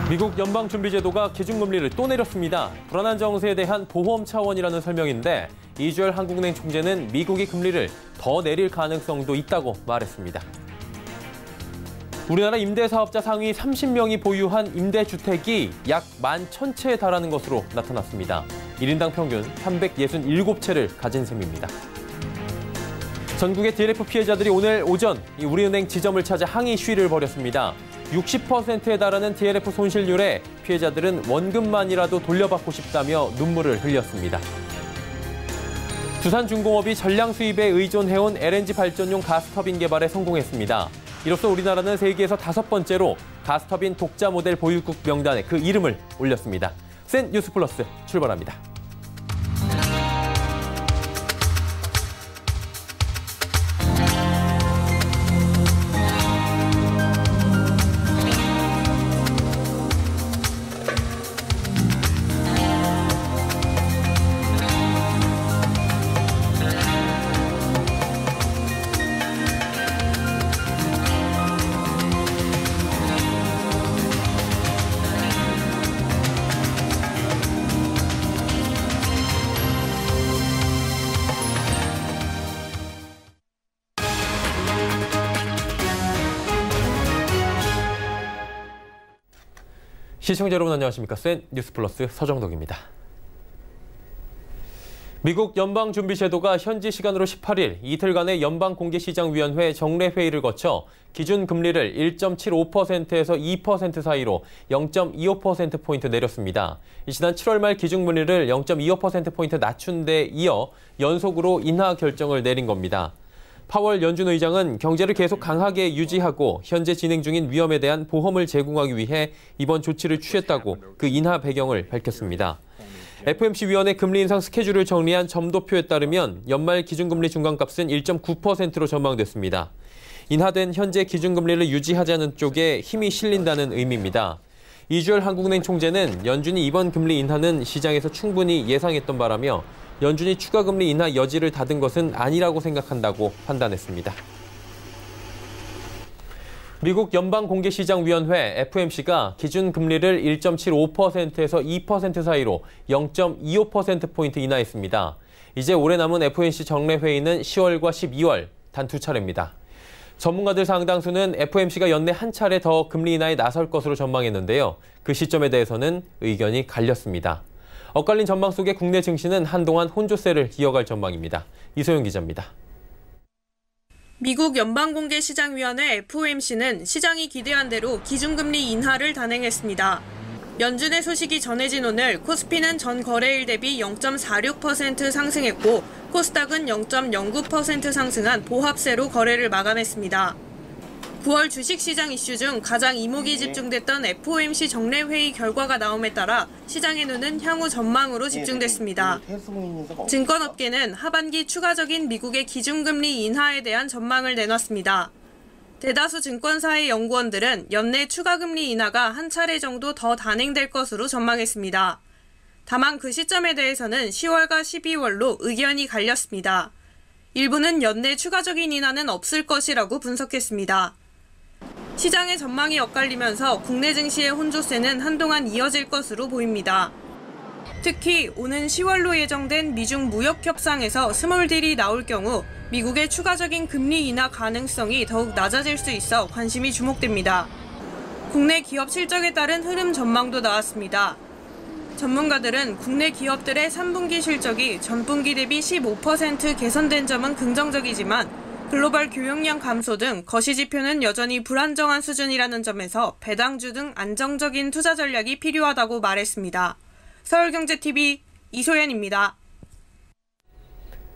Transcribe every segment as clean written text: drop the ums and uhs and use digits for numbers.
미국 연방준비제도가 기준금리를 또 내렸습니다. 불안한 정세에 대한 보험 차원이라는 설명인데 이주열 한국은행 총재는 미국이 금리를 더 내릴 가능성도 있다고 말했습니다. 우리나라 임대사업자 상위 30명이 보유한 임대주택이 약 11,000채에 달하는 것으로 나타났습니다. 1인당 평균 367채를 가진 셈입니다. 전국의 DLF 피해자들이 오늘 오전 우리은행 지점을 찾아 항의 시위를 벌였습니다. 60%에 달하는 DLF 손실률에 피해자들은 원금만이라도 돌려받고 싶다며 눈물을 흘렸습니다. 두산중공업이 전량 수입에 의존해온 LNG 발전용 가스터빈 개발에 성공했습니다. 이로써 우리나라는 세계에서 5번째로 가스터빈 독자 모델 보유국 명단에 그 이름을 올렸습니다. 센 뉴스 플러스 출발합니다. 시청자 여러분 안녕하십니까? 센 뉴스 플러스 서정덕입니다. 미국 연방준비제도가 현지 시간으로 18일 이틀간의 연방공개시장위원회 정례회의를 거쳐 기준금리를 1.75%에서 2% 사이로 0.25%포인트 내렸습니다. 지난 7월 말 기준금리를 0.25%포인트 낮춘 데 이어 연속으로 인하 결정을 내린 겁니다. 파월 연준 의장은 경제를 계속 강하게 유지하고 현재 진행 중인 위험에 대한 보험을 제공하기 위해 이번 조치를 취했다고 그 인하 배경을 밝혔습니다. FOMC 위원회 금리 인상 스케줄을 정리한 점도표에 따르면 연말 기준금리 중간값은 1.9%로 전망됐습니다. 인하된 현재 기준금리를 유지하자는 쪽에 힘이 실린다는 의미입니다. 이주열 한국은행 총재는 연준이 이번 금리 인하는 시장에서 충분히 예상했던 바라며 연준이 추가 금리 인하 여지를 닫은 것은 아니라고 생각한다고 판단했습니다. 미국 연방공개시장위원회 FOMC가 기준금리를 1.75%에서 2% 사이로 0.25%포인트 인하했습니다. 이제 올해 남은 FOMC 정례회의는 10월과 12월 단 2차례입니다. 전문가들 상당수는 FOMC가 연내 한 차례 더 금리 인하에 나설 것으로 전망했는데요. 그 시점에 대해서는 의견이 갈렸습니다. 엇갈린 전망 속에 국내 증시는 한동안 혼조세를 이어갈 전망입니다. 이소영 기자입니다. 미국 연방공개시장위원회 FOMC는 시장이 기대한 대로 기준금리 인하를 단행했습니다. 연준의 소식이 전해진 오늘 코스피는 전 거래일 대비 0.46% 상승했고 코스닥은 0.09% 상승한 보합세로 거래를 마감했습니다. 9월 주식시장 이슈 중 가장 이목이 집중됐던 FOMC 정례회의 결과가 나옴에 따라 시장의 눈은 향후 전망으로 집중됐습니다. 증권업계는 하반기 추가적인 미국의 기준금리 인하에 대한 전망을 내놨습니다. 대다수 증권사의 연구원들은 연내 추가금리 인하가 한 차례 정도 더 단행될 것으로 전망했습니다. 다만 그 시점에 대해서는 10월과 12월로 의견이 갈렸습니다. 일부는 연내 추가적인 인하는 없을 것이라고 분석했습니다. 시장의 전망이 엇갈리면서 국내 증시의 혼조세는 한동안 이어질 것으로 보입니다. 특히 오는 10월로 예정된 미중 무역 협상에서 스몰딜이 나올 경우 미국의 추가적인 금리 인하 가능성이 더욱 낮아질 수 있어 관심이 주목됩니다. 국내 기업 실적에 따른 흐름 전망도 나왔습니다. 전문가들은 국내 기업들의 3분기 실적이 전분기 대비 15% 개선된 점은 긍정적이지만 글로벌 교역량 감소 등 거시 지표는 여전히 불안정한 수준이라는 점에서 배당주 등 안정적인 투자 전략이 필요하다고 말했습니다. 서울경제TV 이소연입니다.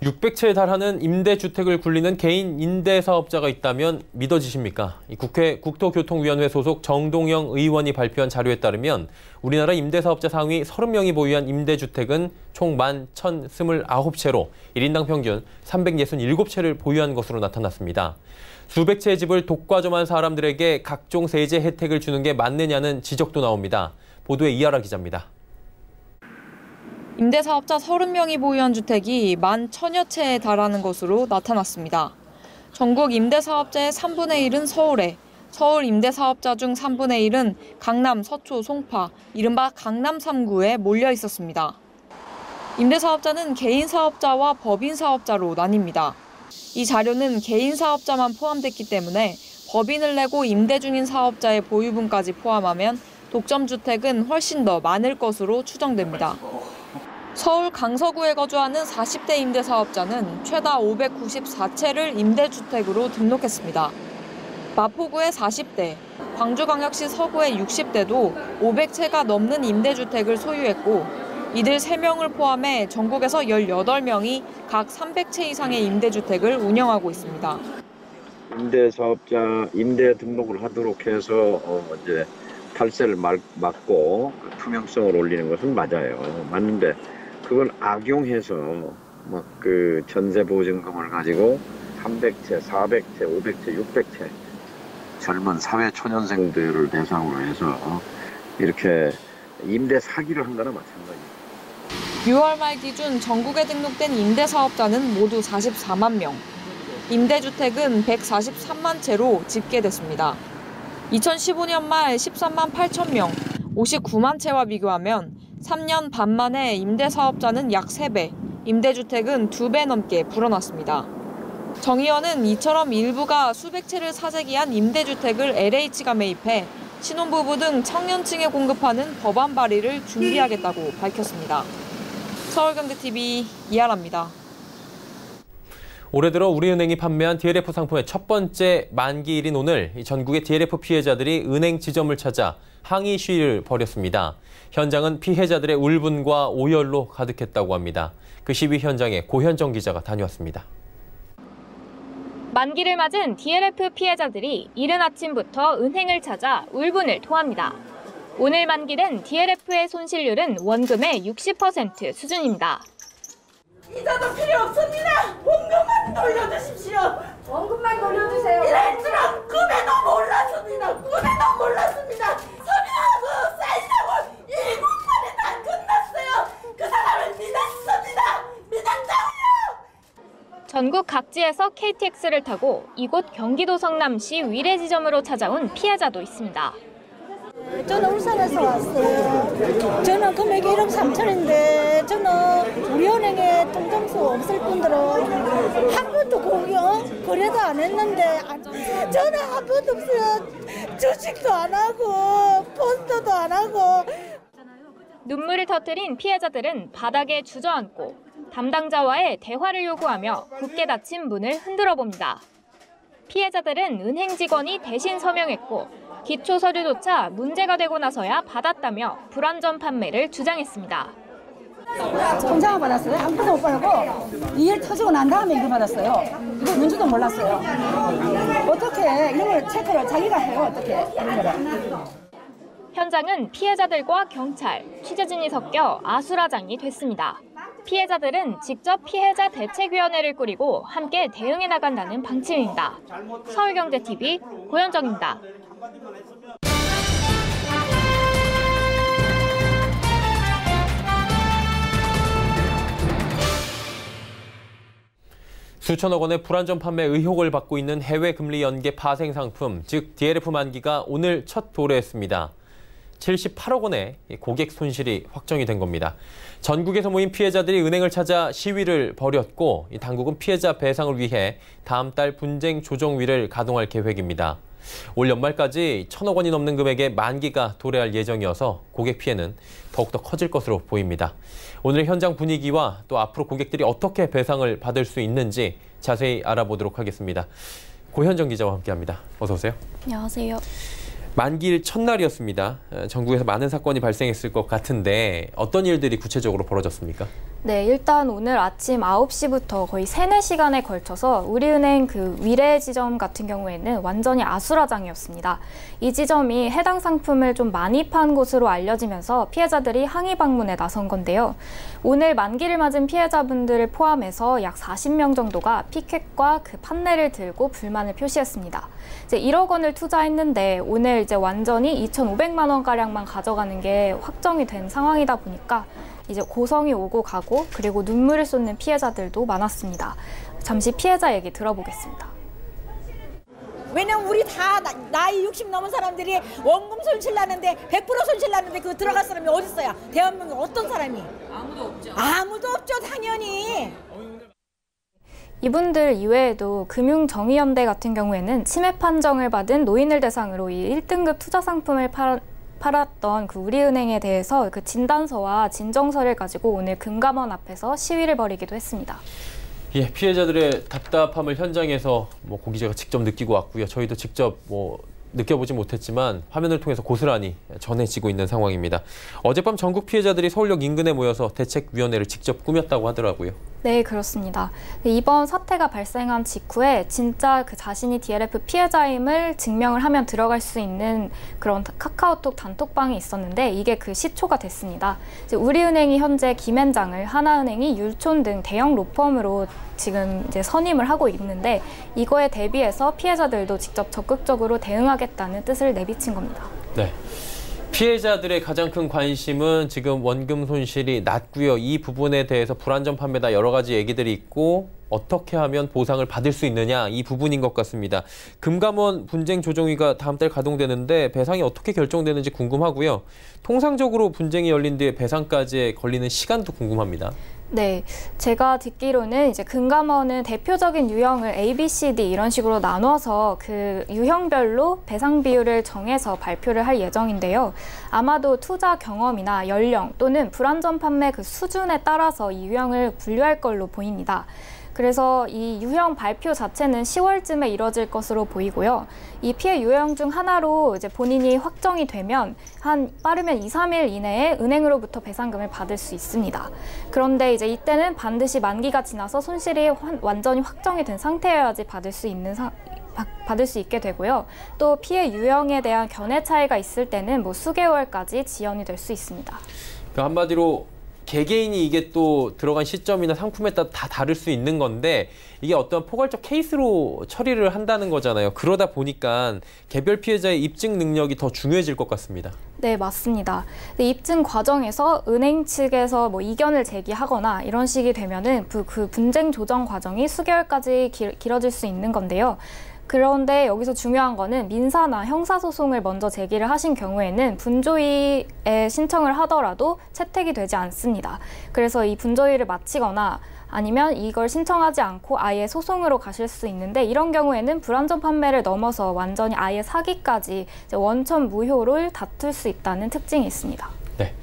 600채에 달하는 임대주택을 굴리는 개인 임대사업자가 있다면 믿어지십니까? 국회 국토교통위원회 소속 정동영 의원이 발표한 자료에 따르면 우리나라 임대사업자 상위 30명이 보유한 임대주택은 총 11,029채로 1인당 평균 367채를 보유한 것으로 나타났습니다. 수백 채의 집을 독과점한 사람들에게 각종 세제 혜택을 주는 게 맞느냐는 지적도 나옵니다. 보도에 이하라 기자입니다. 임대사업자 30명이 보유한 주택이 11,000여 채에 달하는 것으로 나타났습니다. 전국 임대사업자의 3분의 1은 서울에, 서울 임대사업자 중 3분의 1은 강남, 서초, 송파, 이른바 강남 3구에 몰려 있었습니다. 임대사업자는 개인 사업자와 법인 사업자로 나뉩니다. 이 자료는 개인 사업자만 포함됐기 때문에 법인을 내고 임대 중인 사업자의 보유분까지 포함하면 독점주택은 훨씬 더 많을 것으로 추정됩니다. 서울 강서구에 거주하는 40대 임대사업자는 최다 594채를 임대주택으로 등록했습니다. 마포구의 40대, 광주광역시 서구의 60대도 500채가 넘는 임대주택을 소유했고 이들 3명을 포함해 전국에서 18명이 각 300채 이상의 임대주택을 운영하고 있습니다. 임대사업자 임대 등록을 하도록 해서 이제 탈세를 막고 투명성을 올리는 것은 맞아요. 맞는데 그걸 악용해서 막 그 전세 보증금을 가지고 300채, 400채, 500채, 600채 젊은 사회 초년생들을 대상으로 해서 이렇게 임대 사기를 한 거나 마찬가지입니다. 6월 말 기준 전국에 등록된 임대사업자는 모두 44만 명. 임대주택은 143만 채로 집계됐습니다. 2015년 말 13만 8천 명, 59만 채와 비교하면 3년 반 만에 임대사업자는 약 3배, 임대주택은 2배 넘게 불어났습니다. 정 의원은 이처럼 일부가 수백 채를 사재기한 임대주택을 LH가 매입해 신혼부부 등 청년층에 공급하는 법안 발의를 준비하겠다고 밝혔습니다. 서울경제TV 이하라입니다. 올해 들어 우리은행이 판매한 DLF 상품의 첫 번째 만기일인 오늘 전국의 DLF 피해자들이 은행 지점을 찾아 항의 시위를 벌였습니다. 현장은 피해자들의 울분과 오열로 가득했다고 합니다. 그 시위 현장에 고현정 기자가 다녀왔습니다. 만기를 맞은 DLF 피해자들이 이른 아침부터 은행을 찾아 울분을 토합니다. 오늘 만기된 DLF의 손실률은 원금의 60% 수준입니다. 이자도 필요 없습니다. 원금만 돌려주십시오. 원금만 돌려주세요. 이럴 줄은 꿈에도 몰랐습니다. 꿈에도 몰랐습니다. 서명하고 사인하고 1분 만에 다 끝났어요. 그 사람을 믿었습니다. 믿었다고요. 전국 각지에서 KTX를 타고 이곳 경기도 성남시 위례지점으로 찾아온 피해자도 있습니다. 저는 울산에서 왔어요. 저는 금액이 1억 3천인데 저는 우리은행에 통장수 없을 뿐더러 한 번도 거래도 안 했는데 저는 한 번도 없어요. 주식도 안 하고 포스터도 안 하고. 눈물을 터뜨린 피해자들은 바닥에 주저앉고 담당자와의 대화를 요구하며 굳게 닫힌 문을 흔들어 봅니다. 피해자들은 은행 직원이 대신 서명했고 기초 서류조차 문제가 되고 나서야 받았다며 불완전 판매를 주장했습니다. 통장을 받았어요. 아무것도 못 받았고 2일 터지고 난 다음에 이거 받았어요. 이거 뭔지도 몰랐어요. 어떻게 이런 걸 체크를 자기가 해요. 어떻게 이런 거를. 현장은 피해자들과 경찰, 취재진이 섞여 아수라장이 됐습니다. 피해자들은 직접 피해자 대책위원회를 꾸리고 함께 대응해 나간다는 방침입니다. 서울경제TV 고현정입니다. 수천억 원의 불완전 판매 의혹을 받고 있는 해외 금리 연계 파생 상품, 즉 DLF 만기가 오늘 첫 도래했습니다. 78억 원의 고객 손실이 확정이 된 겁니다. 전국에서 모인 피해자들이 은행을 찾아 시위를 벌였고 당국은 피해자 배상을 위해 다음 달 분쟁 조정위를 가동할 계획입니다. 올 연말까지 1,000억 원이 넘는 금액의 만기가 도래할 예정이어서 고객 피해는 더욱더 커질 것으로 보입니다. 오늘 현장 분위기와 또 앞으로 고객들이 어떻게 배상을 받을 수 있는지 자세히 알아보도록 하겠습니다. 고현정 기자와 함께합니다. 어서 오세요. 안녕하세요. 만기일 첫날이었습니다. 전국에서 많은 사건이 발생했을 것 같은데 어떤 일들이 구체적으로 벌어졌습니까? 네, 일단 오늘 아침 9시부터 거의 3-4시간에 걸쳐서 우리은행 그 위례 지점 같은 경우에는 완전히 아수라장이었습니다. 이 지점이 해당 상품을 좀 많이 판 곳으로 알려지면서 피해자들이 항의 방문에 나선 건데요. 오늘 만기를 맞은 피해자분들을 포함해서 약 40명 정도가 피켓과 그 판넬을 들고 불만을 표시했습니다. 이제 1억 원을 투자했는데 오늘 이제 완전히 2,500만 원가량만 가져가는 게 확정이 된 상황이다 보니까 이제 고성이 오고 가고 그리고 눈물을 쏟는 피해자들도 많았습니다. 잠시 피해자 얘기 들어보겠습니다. 왜냐면 우리 다 나이 60 넘은 사람들이 원금 손실 나는데 100% 손실 나는데 그거 들어갈 사람이 어디 있어요? 대한민국 어떤 사람이? 아무도 없죠. 아무도 없죠, 당연히. 이분들 이외에도 금융정의연대 같은 경우에는 침해 판정을 받은 노인을 대상으로 이 1등급 투자 상품을 팔았던 그 우리은행에 대해서 그 진단서와 진정서를 가지고 오늘 금감원 앞에서 시위를 벌이기도 했습니다. 예, 피해자들의 답답함을 현장에서 고 기자가 직접 느끼고 왔고요. 저희도 직접 느껴보지 못했지만 화면을 통해서 고스란히 전해지고 있는 상황입니다. 어젯밤 전국 피해자들이 서울역 인근에 모여서 대책위원회를 직접 꾸몄다고 하더라고요. 네, 그렇습니다. 이번 사태가 발생한 직후에 진짜 그 자신이 DLF 피해자임을 증명을 하면 들어갈 수 있는 그런 카카오톡 단톡방이 있었는데 이게 그 시초가 됐습니다. 이제 우리은행이 현재 김앤장을, 하나은행이 율촌 등 대형 로펌으로 지금 이제 선임을 하고 있는데 이거에 대비해서 피해자들도 직접 적극적으로 대응하겠다는 뜻을 내비친 겁니다. 네. 피해자들의 가장 큰 관심은 지금 원금 손실이 낮고요. 이 부분에 대해서 불안전 판매다 여러 가지 얘기들이 있고 어떻게 하면 보상을 받을 수 있느냐 이 부분인 것 같습니다. 금감원 분쟁조정위가 다음 달 가동되는데 배상이 어떻게 결정되는지 궁금하고요. 통상적으로 분쟁이 열린 뒤에 배상까지 걸리는 시간도 궁금합니다. 네, 제가 듣기로는 이제 금감원은 대표적인 유형을 A, B, C, D 이런 식으로 나눠서 그 유형별로 배상 비율을 정해서 발표를 할 예정인데요. 아마도 투자 경험이나 연령 또는 불안전 판매 그 수준에 따라서 이 유형을 분류할 걸로 보입니다. 그래서 이 유형 발표 자체는 10월쯤에 이뤄질 것으로 보이고요. 이 피해 유형 중 하나로 이제 본인이 확정이 되면 빠르면 2, 3일 이내에 은행으로부터 배상금을 받을 수 있습니다. 그런데 이제 이때는 반드시 만기가 지나서 손실이 완전히 확정이 된 상태여야지 받을 수 있게 되고요. 또 피해 유형에 대한 견해 차이가 있을 때는 수개월까지 지연이 될 수 있습니다. 그러니까 한마디로 개개인이 이게 또 들어간 시점이나 상품에 따라 다 다를 수 있는 건데 이게 어떤 포괄적 케이스로 처리를 한다는 거잖아요. 그러다 보니까 개별 피해자의 입증 능력이 더 중요해질 것 같습니다. 네, 맞습니다. 입증 과정에서 은행 측에서 이견을 제기하거나 이런 식이 되면은 그 분쟁 조정 과정이 수개월까지 길어질 수 있는 건데요. 그런데 여기서 중요한 거는 민사나 형사소송을 먼저 제기를 하신 경우에는 분조위에 신청을 하더라도 채택이 되지 않습니다. 그래서 이 분조위를 마치거나 아니면 이걸 신청하지 않고 아예 소송으로 가실 수 있는데 이런 경우에는 불안전 판매를 넘어서 완전히 아예 사기까지 원천 무효를 다툴 수 있다는 특징이 있습니다. 네.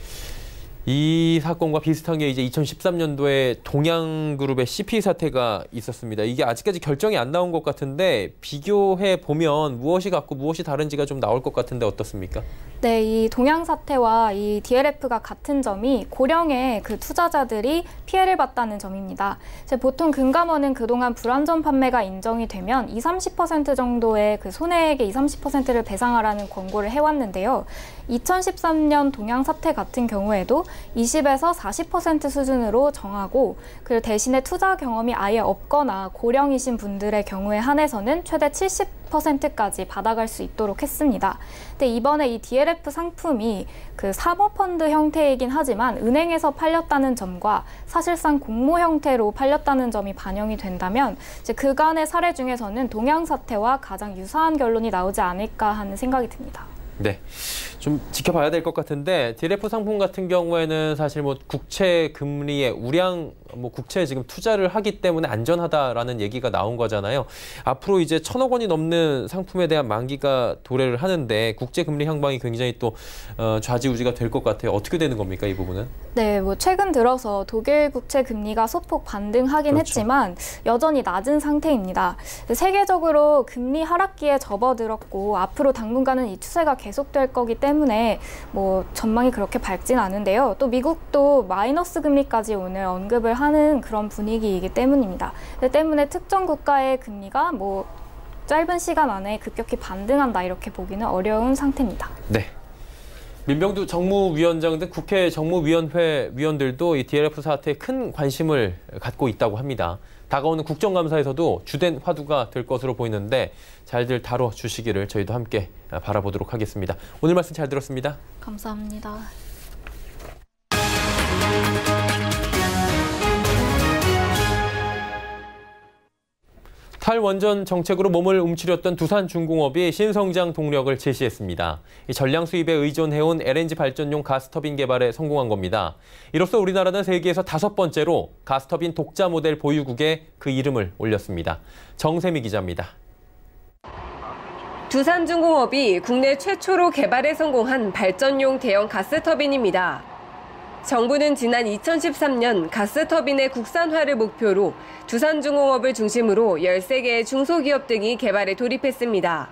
이 사건과 비슷한 게 이제 2013년도에 동양그룹의 CP 사태가 있었습니다. 이게 아직까지 결정이 안 나온 것 같은데 비교해 보면 무엇이 같고 무엇이 다른지가 좀 나올 것 같은데 어떻습니까? 네, 이 동양 사태와 이 DLF가 같은 점이 고령의 그 투자자들이 피해를 봤다는 점입니다. 보통 금감원은 그동안 불안전 판매가 인정이 되면 20-30% 정도의 그 손해액의 20-30%를 배상하라는 권고를 해왔는데요. 2013년 동양 사태 같은 경우에도 20에서 40% 수준으로 정하고 그 대신에 투자 경험이 아예 없거나 고령이신 분들의 경우에 한해서는 최대 70%까지 받아갈 수 있도록 했습니다. 근데 이번에 이 DLF 상품이 그 사모펀드 형태이긴 하지만 은행에서 팔렸다는 점과 사실상 공모 형태로 팔렸다는 점이 반영이 된다면 이제 그간의 사례 중에서는 동양 사태와 가장 유사한 결론이 나오지 않을까 하는 생각이 듭니다. 네, 좀 지켜봐야 될 것 같은데 DLF 상품 같은 경우에는 사실 국채 금리에 우량 국채에 지금 투자를 하기 때문에 안전하다라는 얘기가 나온 거잖아요. 앞으로 이제 1,000억 원이 넘는 상품에 대한 만기가 도래를 하는데 국제 금리 향방이 굉장히 또 좌지우지가 될 것 같아요. 어떻게 되는 겁니까, 이 부분은? 네, 최근 들어서 독일 국채 금리가 소폭 반등하긴 그렇죠. 했지만 여전히 낮은 상태입니다. 세계적으로 금리 하락기에 접어들었고 앞으로 당분간은 이 추세가 계속될 거기 때문에 전망이 그렇게 밝진 않은데요. 또 미국도 마이너스 금리까지 오늘 언급을 하는 그런 분위기이기 때문입니다. 때문에 특정 국가의 금리가 짧은 시간 안에 급격히 반등한다 이렇게 보기는 어려운 상태입니다. 네. 민병두 정무위원장 등 국회 정무위원회 위원들도 이 DLF 사태에 큰 관심을 갖고 있다고 합니다. 다가오는 국정감사에서도 주된 화두가 될 것으로 보이는데 잘들 다뤄주시기를 저희도 함께 바라보도록 하겠습니다. 오늘 말씀 잘 들었습니다. 감사합니다. 탈원전 정책으로 몸을 움츠렸던 두산중공업이 신성장 동력을 제시했습니다. 이 전량 수입에 의존해온 LNG 발전용 가스터빈 개발에 성공한 겁니다. 이로써 우리나라는 세계에서 5번째로 가스터빈 독자 모델 보유국에 그 이름을 올렸습니다. 정세미 기자입니다. 두산중공업이 국내 최초로 개발에 성공한 발전용 대형 가스터빈입니다. 정부는 지난 2013년 가스터빈의 국산화를 목표로 두산중공업을 중심으로 13개의 중소기업 등이 개발에 돌입했습니다.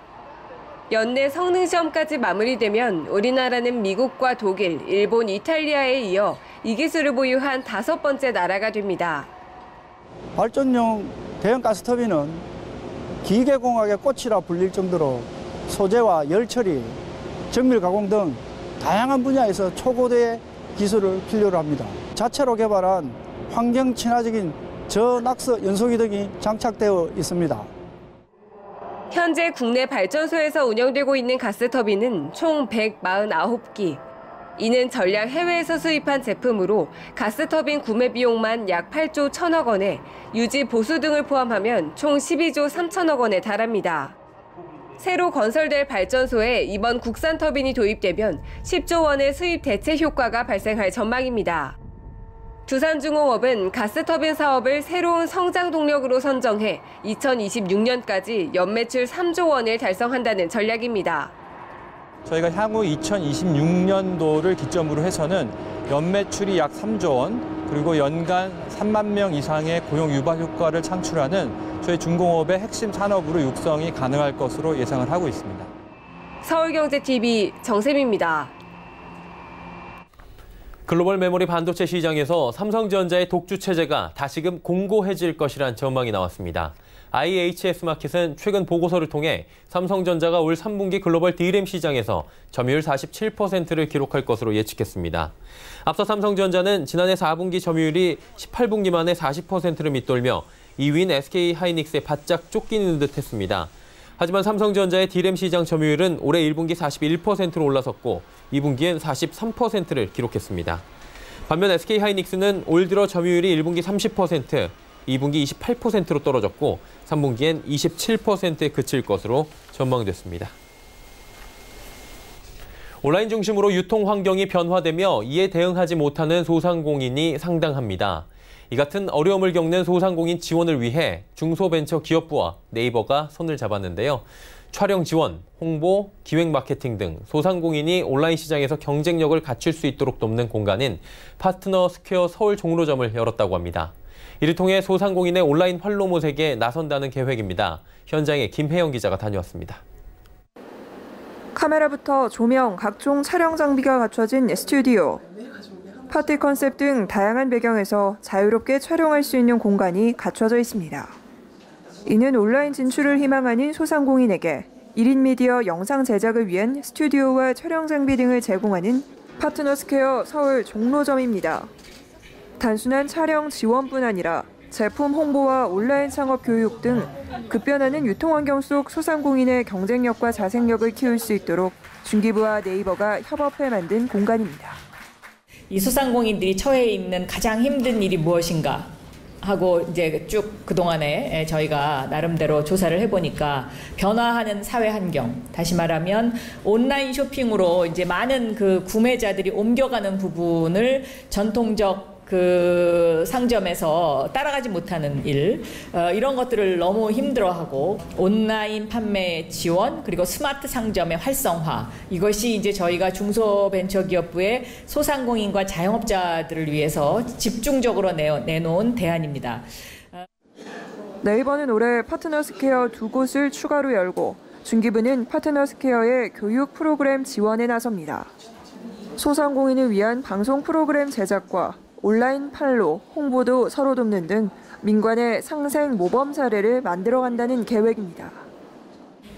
연내 성능시험까지 마무리되면 우리나라는 미국과 독일, 일본, 이탈리아에 이어 이 기술을 보유한 5번째 나라가 됩니다. 발전용 대형 가스터빈은 기계공학의 꽃이라 불릴 정도로 소재와 열 처리, 정밀 가공 등 다양한 분야에서 초고도의 기술을 필요로 합니다. 자체로 개발한 환경 친화적인 저낙스 연소기 등이 장착되어 있습니다. 현재 국내 발전소에서 운영되고 있는 가스터빈은 총 149기. 이는 전량 해외에서 수입한 제품으로 가스터빈 구매 비용만 약 8조 1천억 원에 유지 보수 등을 포함하면 총 12조 3천억 원에 달합니다. 새로 건설될 발전소에 이번 국산 터빈이 도입되면 10조 원의 수입 대체 효과가 발생할 전망입니다. 두산중공업은 가스터빈 사업을 새로운 성장 동력으로 선정해 2026년까지 연매출 3조 원을 달성한다는 전략입니다. 저희가 향후 2026년도를 기점으로 해서는 연매출이 약 3조 원, 그리고 연간 3만 명 이상의 고용 유발 효과를 창출하는 저희 중공업의 핵심 산업으로 육성이 가능할 것으로 예상을 하고 있습니다. 서울경제TV 정세미입니다. 글로벌 메모리 반도체 시장에서 삼성전자의 독주 체제가 다시금 공고해질 것이란 전망이 나왔습니다. IHS 마켓은 최근 보고서를 통해 삼성전자가 올 3분기 글로벌 D램 시장에서 점유율 47%를 기록할 것으로 예측했습니다. 앞서 삼성전자는 지난해 4분기 점유율이 18분기 만에 40%를 밑돌며 2위인 SK하이닉스에 바짝 쫓기는 듯 했습니다. 하지만 삼성전자의 D램 시장 점유율은 올해 1분기 41%로 올라섰고 2분기엔 43%를 기록했습니다. 반면 SK하이닉스는 올 들어 점유율이 1분기 30%, 2분기 28%로 떨어졌고 3분기엔 27%에 그칠 것으로 전망됐습니다. 온라인 중심으로 유통 환경이 변화되며 이에 대응하지 못하는 소상공인이 상당합니다. 이 같은 어려움을 겪는 소상공인 지원을 위해 중소벤처기업부와 네이버가 손을 잡았는데요. 촬영 지원, 홍보, 기획 마케팅 등 소상공인이 온라인 시장에서 경쟁력을 갖출 수 있도록 돕는 공간인 파트너 스퀘어 서울 종로점을 열었다고 합니다. 이를 통해 소상공인의 온라인 활로 모색에 나선다는 계획입니다. 현장에 김혜영 기자가 다녀왔습니다. 카메라부터 조명, 각종 촬영 장비가 갖춰진 스튜디오. 파티 컨셉 등 다양한 배경에서 자유롭게 촬영할 수 있는 공간이 갖춰져 있습니다. 이는 온라인 진출을 희망하는 소상공인에게 1인 미디어 영상 제작을 위한 스튜디오와 촬영 장비 등을 제공하는 파트너 스퀘어 서울 종로점입니다. 단순한 촬영 지원뿐 아니라 제품 홍보와 온라인 창업 교육 등 급변하는 유통환경 속 소상공인의 경쟁력과 자생력을 키울 수 있도록 중기부와 네이버가 협업해 만든 공간입니다. 이 소상공인들이 처해 있는 가장 힘든 일이 무엇인가 하고 이제 쭉 그동안에 저희가 나름대로 조사를 해보니까 변화하는 사회 환경, 다시 말하면 온라인 쇼핑으로 이제 많은 그 구매자들이 옮겨가는 부분을 전통적 그 상점에서 따라가지 못하는 일, 이런 것들을 너무 힘들어하고 온라인 판매 지원, 그리고 스마트 상점의 활성화, 이것이 이제 저희가 중소벤처기업부의 소상공인과 자영업자들을 위해서 집중적으로 내놓은 대안입니다. 네이버는 올해 파트너 스퀘어 2곳을 추가로 열고 중기부는 파트너 스퀘어의 교육 프로그램 지원에 나섭니다. 소상공인을 위한 방송 프로그램 제작과 온라인 판로, 홍보도 서로 돕는 등 민관의 상생 모범 사례를 만들어간다는 계획입니다.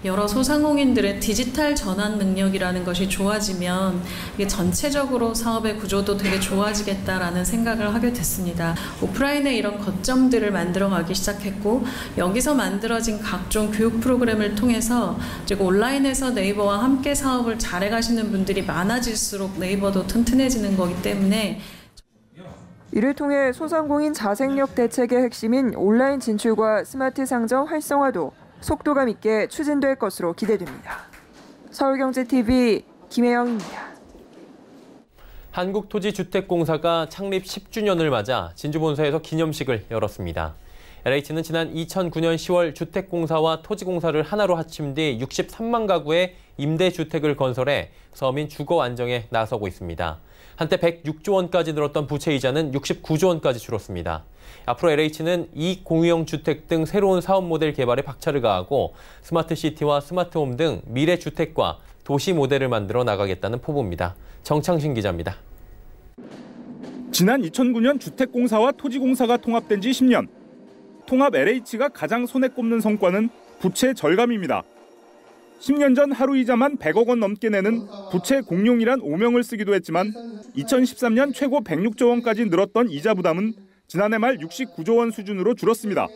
여러 소상공인들의 디지털 전환 능력이라는 것이 좋아지면 이게 전체적으로 사업의 구조도 되게 좋아지겠다라는 생각을 하게 됐습니다. 오프라인에 이런 거점들을 만들어가기 시작했고 여기서 만들어진 각종 교육 프로그램을 통해서 그리고 온라인에서 네이버와 함께 사업을 잘해가시는 분들이 많아질수록 네이버도 튼튼해지는 거기 때문에 이를 통해 소상공인 자생력 대책의 핵심인 온라인 진출과 스마트 상점 활성화도 속도감 있게 추진될 것으로 기대됩니다. 서울경제TV 김혜영입니다. 한국토지주택공사가 창립 10주년을 맞아 진주본사에서 기념식을 열었습니다. LH는 지난 2009년 10월 주택공사와 토지공사를 하나로 합친 뒤 63만 가구의 임대주택을 건설해 서민 주거 안정에 나서고 있습니다. 한때 106조 원까지 늘었던 부채 이자는 69조 원까지 줄었습니다. 앞으로 LH는 이익 공유형 주택 등 새로운 사업 모델 개발에 박차를 가하고 스마트시티와 스마트홈 등 미래 주택과 도시 모델을 만들어 나가겠다는 포부입니다. 정창신 기자입니다. 지난 2009년 주택공사와 토지공사가 통합된 지 10년. 통합 LH가 가장 손에 꼽는 성과는 부채 절감입니다. 10년 전 하루 이자만 100억 원 넘게 내는 부채 공룡이란 오명을 쓰기도 했지만 2013년 최고 106조 원까지 늘었던 이자 부담은 지난해 말 69조 원 수준으로 줄었습니다.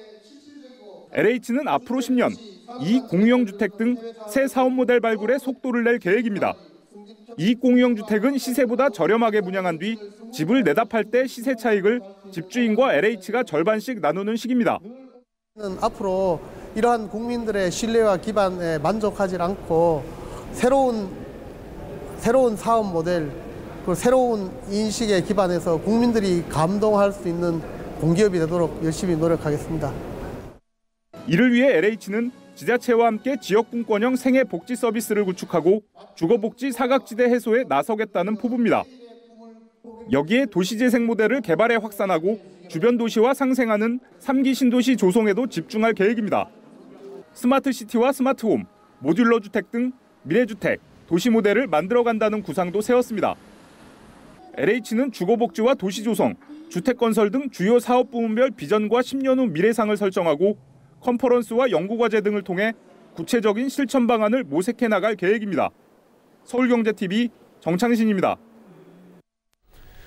LH는 앞으로 10년 이익 공유형 주택 등 새 사업 모델 발굴에 속도를 낼 계획입니다. 이익 공유형 주택은 시세보다 저렴하게 분양한 뒤 집을 내다 팔 때 시세 차익을 집주인과 LH가 절반씩 나누는 식입니다. 앞으로 이러한 국민들의 신뢰와 기반에 만족하지 않고 새로운 사업 모델, 그리고 새로운 인식에 기반해서 국민들이 감동할 수 있는 공기업이 되도록 열심히 노력하겠습니다. 이를 위해 LH는 지자체와 함께 지역분권형 생애복지 서비스를 구축하고 주거복지 사각지대 해소에 나서겠다는 포부입니다. 여기에 도시재생 모델을 개발해 확산하고 주변 도시와 상생하는 3기 신도시 조성에도 집중할 계획입니다. 스마트시티와 스마트홈, 모듈러 주택 등 미래주택, 도시 모델을 만들어간다는 구상도 세웠습니다. LH는 주거복지와 도시조성, 주택건설 등 주요 사업 부문별 비전과 10년 후 미래상을 설정하고 컨퍼런스와 연구과제 등을 통해 구체적인 실천 방안을 모색해 나갈 계획입니다. 서울경제TV 정창신입니다.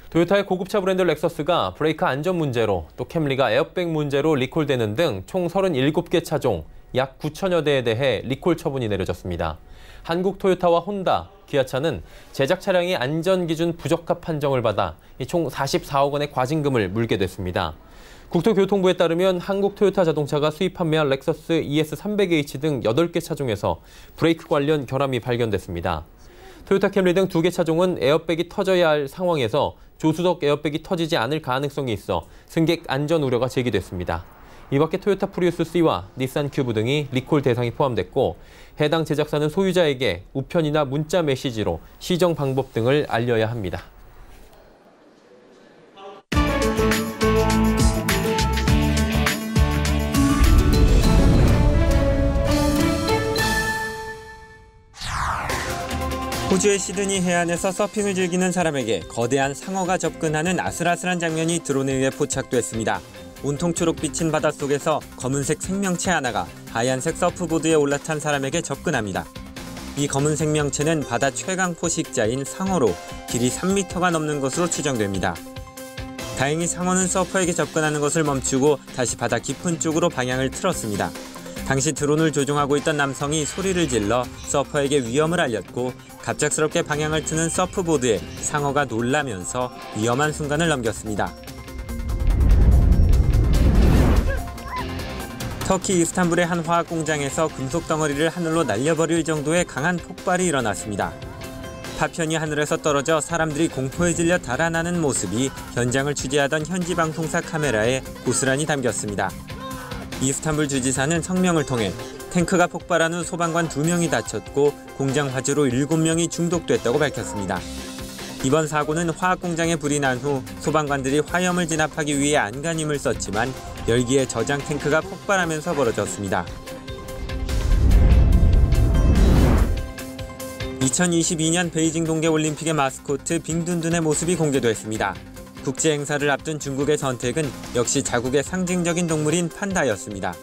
토요타의 고급차 브랜드 렉서스가 브레이크 안전 문제로 또 캠리가 에어백 문제로 리콜되는 등 총 37개 차종 약 9천여 대에 대해 리콜 처분이 내려졌습니다. 한국 토요타와 혼다, 기아차는 제작 차량이 안전기준 부적합 판정을 받아 총 44억 원의 과징금을 물게 됐습니다. 국토교통부에 따르면 한국 토요타 자동차가 수입 판매한 렉서스 ES300H 등 8개 차종에서 브레이크 관련 결함이 발견됐습니다. 토요타 캠리 등 2개 차종은 에어백이 터져야 할 상황에서 조수석 에어백이 터지지 않을 가능성이 있어 승객 안전 우려가 제기됐습니다. 이 밖에 토요타 프리우스 C와 닛산 큐브 등이 리콜 대상이 포함됐고 해당 제작사는 소유자에게 우편이나 문자 메시지로 시정 방법 등을 알려야 합니다. 호주의 시드니 해안에서 서핑을 즐기는 사람에게 거대한 상어가 접근하는 아슬아슬한 장면이 드론에 의해 포착됐습니다. 온통 초록빛인 바닷속에서 검은색 생명체 하나가 하얀색 서프보드에 올라탄 사람에게 접근합니다. 이 검은 생명체는 바다 최강 포식자인 상어로 길이 3m가 넘는 것으로 추정됩니다. 다행히 상어는 서퍼에게 접근하는 것을 멈추고 다시 바다 깊은 쪽으로 방향을 틀었습니다. 당시 드론을 조종하고 있던 남성이 소리를 질러 서퍼에게 위험을 알렸고 갑작스럽게 방향을 트는 서프보드에 상어가 놀라면서 위험한 순간을 넘겼습니다. 터키 이스탄불의 한 화학 공장에서 금속 덩어리를 하늘로 날려버릴 정도의 강한 폭발이 일어났습니다. 파편이 하늘에서 떨어져 사람들이 공포에 질려 달아나는 모습이 현장을 취재하던 현지 방송사 카메라에 고스란히 담겼습니다. 이스탄불 주지사는 성명을 통해 탱크가 폭발한 후 소방관 2명이 다쳤고 공장 화재로 7명이 중독됐다고 밝혔습니다. 이번 사고는 화학 공장에 불이 난 후 소방관들이 화염을 진압하기 위해 안간힘을 썼지만 열기에 저장 탱크가 폭발하면서 벌어졌습니다. 2022년 베이징 동계올림픽의 마스코트 빙둔둔의 모습이 공개됐습니다. 국제 행사를 앞둔 중국의 선택은 역시 자국의 상징적인 동물인 판다였습니다.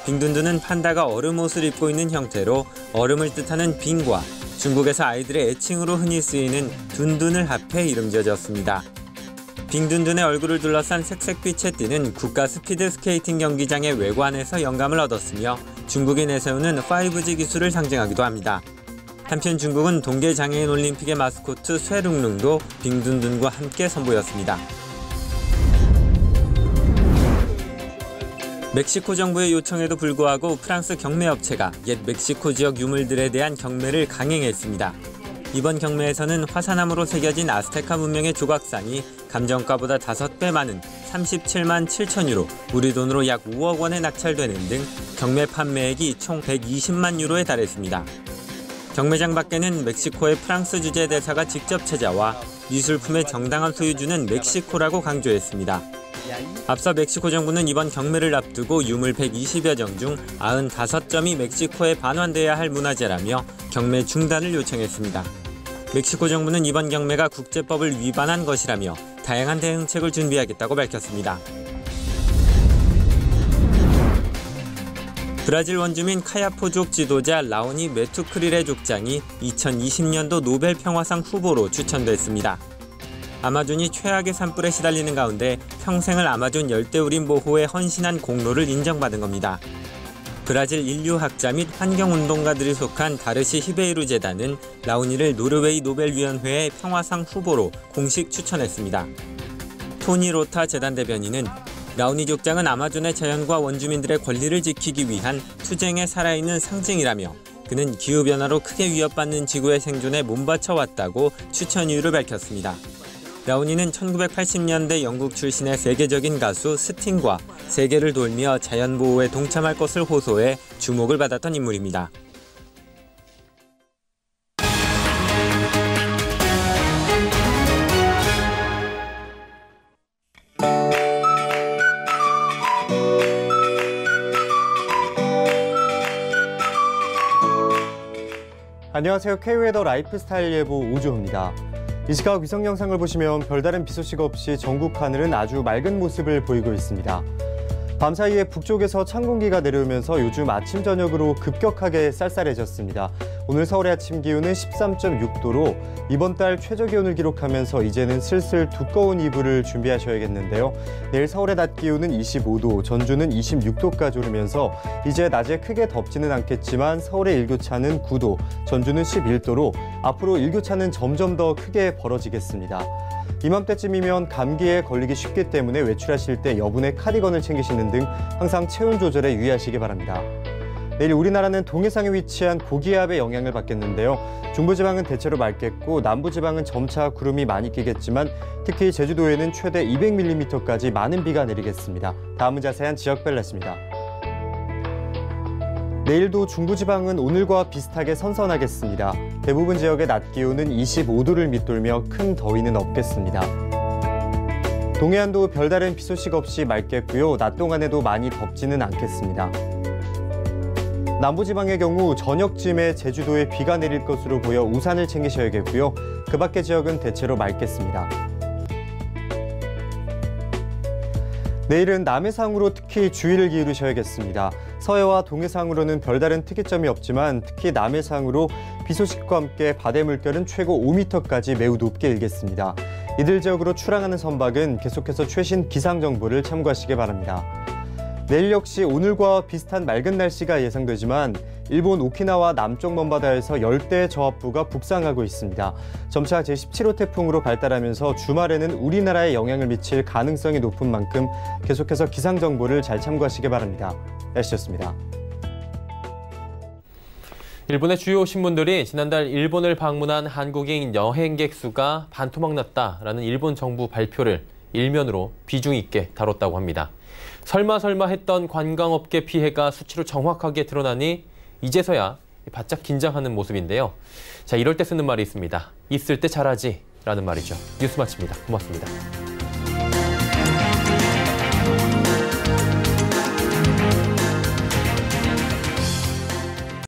빙둔둔은 판다가 얼음 옷을 입고 있는 형태로 얼음을 뜻하는 빙과 중국에서 아이들의 애칭으로 흔히 쓰이는 둔둔을 합해 이름 지어졌습니다. 빙둔둔의 얼굴을 둘러싼 색색빛의 띠는 국가 스피드 스케이팅 경기장의 외관에서 영감을 얻었으며 중국이 내세우는 5G 기술을 상징하기도 합니다. 한편 중국은 동계장애인 올림픽의 마스코트 쇠룽룽도 빙둔둔과 함께 선보였습니다. 멕시코 정부의 요청에도 불구하고 프랑스 경매업체가 옛 멕시코 지역 유물들에 대한 경매를 강행했습니다. 이번 경매에서는 화산암으로 새겨진 아스테카 문명의 조각상이 감정가보다 5배 많은 37만 7천 유로, 우리 돈으로 약 5억 원에 낙찰되는 등 경매 판매액이 총 120만 유로에 달했습니다. 경매장 밖에는 멕시코의 프랑스 주재 대사가 직접 찾아와 미술품의 정당한 소유주는 멕시코라고 강조했습니다. 앞서 멕시코 정부는 이번 경매를 앞두고 유물 120여 점 중 95점이 멕시코에 반환돼야 할 문화재라며 경매 중단을 요청했습니다. 멕시코 정부는 이번 경매가 국제법을 위반한 것이라며 다양한 대응책을 준비하겠다고 밝혔습니다. 브라질 원주민 카야포족 지도자 라오니 메투크릴의 족장이 2020년도 노벨 평화상 후보로 추천됐습니다. 아마존이 최악의 산불에 시달리는 가운데 평생을 아마존 열대우림 보호에 헌신한 공로를 인정받은 겁니다. 브라질 인류학자 및 환경운동가들이 속한 다르시 히베이루 재단은 라오니를 노르웨이 노벨위원회의 평화상 후보로 공식 추천했습니다. 토니 로타 재단 대변인은 라오니 족장은 아마존의 자연과 원주민들의 권리를 지키기 위한 투쟁에 살아있는 상징이라며 그는 기후변화로 크게 위협받는 지구의 생존에 몸바쳐왔다고 추천 이유를 밝혔습니다. 라오니는 1980년대 영국 출신의 세계적인 가수 스팅과 세계를 돌며 자연보호에 동참할 것을 호소해 주목을 받았던 인물입니다. 안녕하세요. K웨더 라이프스타일 예보 오주호입니다. 이 시각 위성 영상을 보시면 별다른 비 소식 없이 전국 하늘은 아주 맑은 모습을 보이고 있습니다. 밤사이에 북쪽에서 찬 공기가 내려오면서 요즘 아침 저녁으로 급격하게 쌀쌀해졌습니다. 오늘 서울의 아침 기온은 13.6도로 이번 달 최저 기온을 기록하면서 이제는 슬슬 두꺼운 이불을 준비하셔야겠는데요. 내일 서울의 낮 기온은 25도, 전주는 26도까지 오르면서 이제 낮에 크게 덥지는 않겠지만 서울의 일교차는 9도, 전주는 11도로 앞으로 일교차는 점점 더 크게 벌어지겠습니다. 이맘때쯤이면 감기에 걸리기 쉽기 때문에 외출하실 때 여분의 카디건을 챙기시는 등 항상 체온 조절에 유의하시기 바랍니다. 내일 우리나라는 동해상에 위치한 고기압의 영향을 받겠는데요. 중부지방은 대체로 맑겠고 남부지방은 점차 구름이 많이 끼겠지만 특히 제주도에는 최대 200mm까지 많은 비가 내리겠습니다. 다음은 자세한 지역별 날씨입니다. 내일도 중부지방은 오늘과 비슷하게 선선하겠습니다. 대부분 지역의 낮 기온은 25도를 밑돌며 큰 더위는 없겠습니다. 동해안도 별다른 비 소식 없이 맑겠고요. 낮 동안에도 많이 덥지는 않겠습니다. 남부지방의 경우 저녁쯤에 제주도에 비가 내릴 것으로 보여 우산을 챙기셔야겠고요. 그 밖의 지역은 대체로 맑겠습니다. 내일은 남해상으로 특히 주의를 기울이셔야겠습니다. 서해와 동해상으로는 별다른 특이점이 없지만 특히 남해상으로 비 소식과 함께 바다의 물결은 최고 5m까지 매우 높게 일겠습니다. 이들 지역으로 출항하는 선박은 계속해서 최신 기상 정보를 참고하시기 바랍니다. 내일 역시 오늘과 비슷한 맑은 날씨가 예상되지만 일본 오키나와 남쪽 먼바다에서 열대 저압부가 북상하고 있습니다. 점차 제17호 태풍으로 발달하면서 주말에는 우리나라에 영향을 미칠 가능성이 높은 만큼 계속해서 기상 정보를 잘 참고하시기 바랍니다. 날씨였습니다. 일본의 주요 신문들이 지난달 일본을 방문한 한국인 여행객 수가 반토막 났다라는 일본 정부 발표를 일면으로 비중 있게 다뤘다고 합니다. 설마 했던 관광업계 피해가 수치로 정확하게 드러나니 이제서야 바짝 긴장하는 모습인데요. 자, 이럴 때 쓰는 말이 있습니다. 있을 때 잘하지 라는 말이죠. 뉴스 마칩니다. 고맙습니다.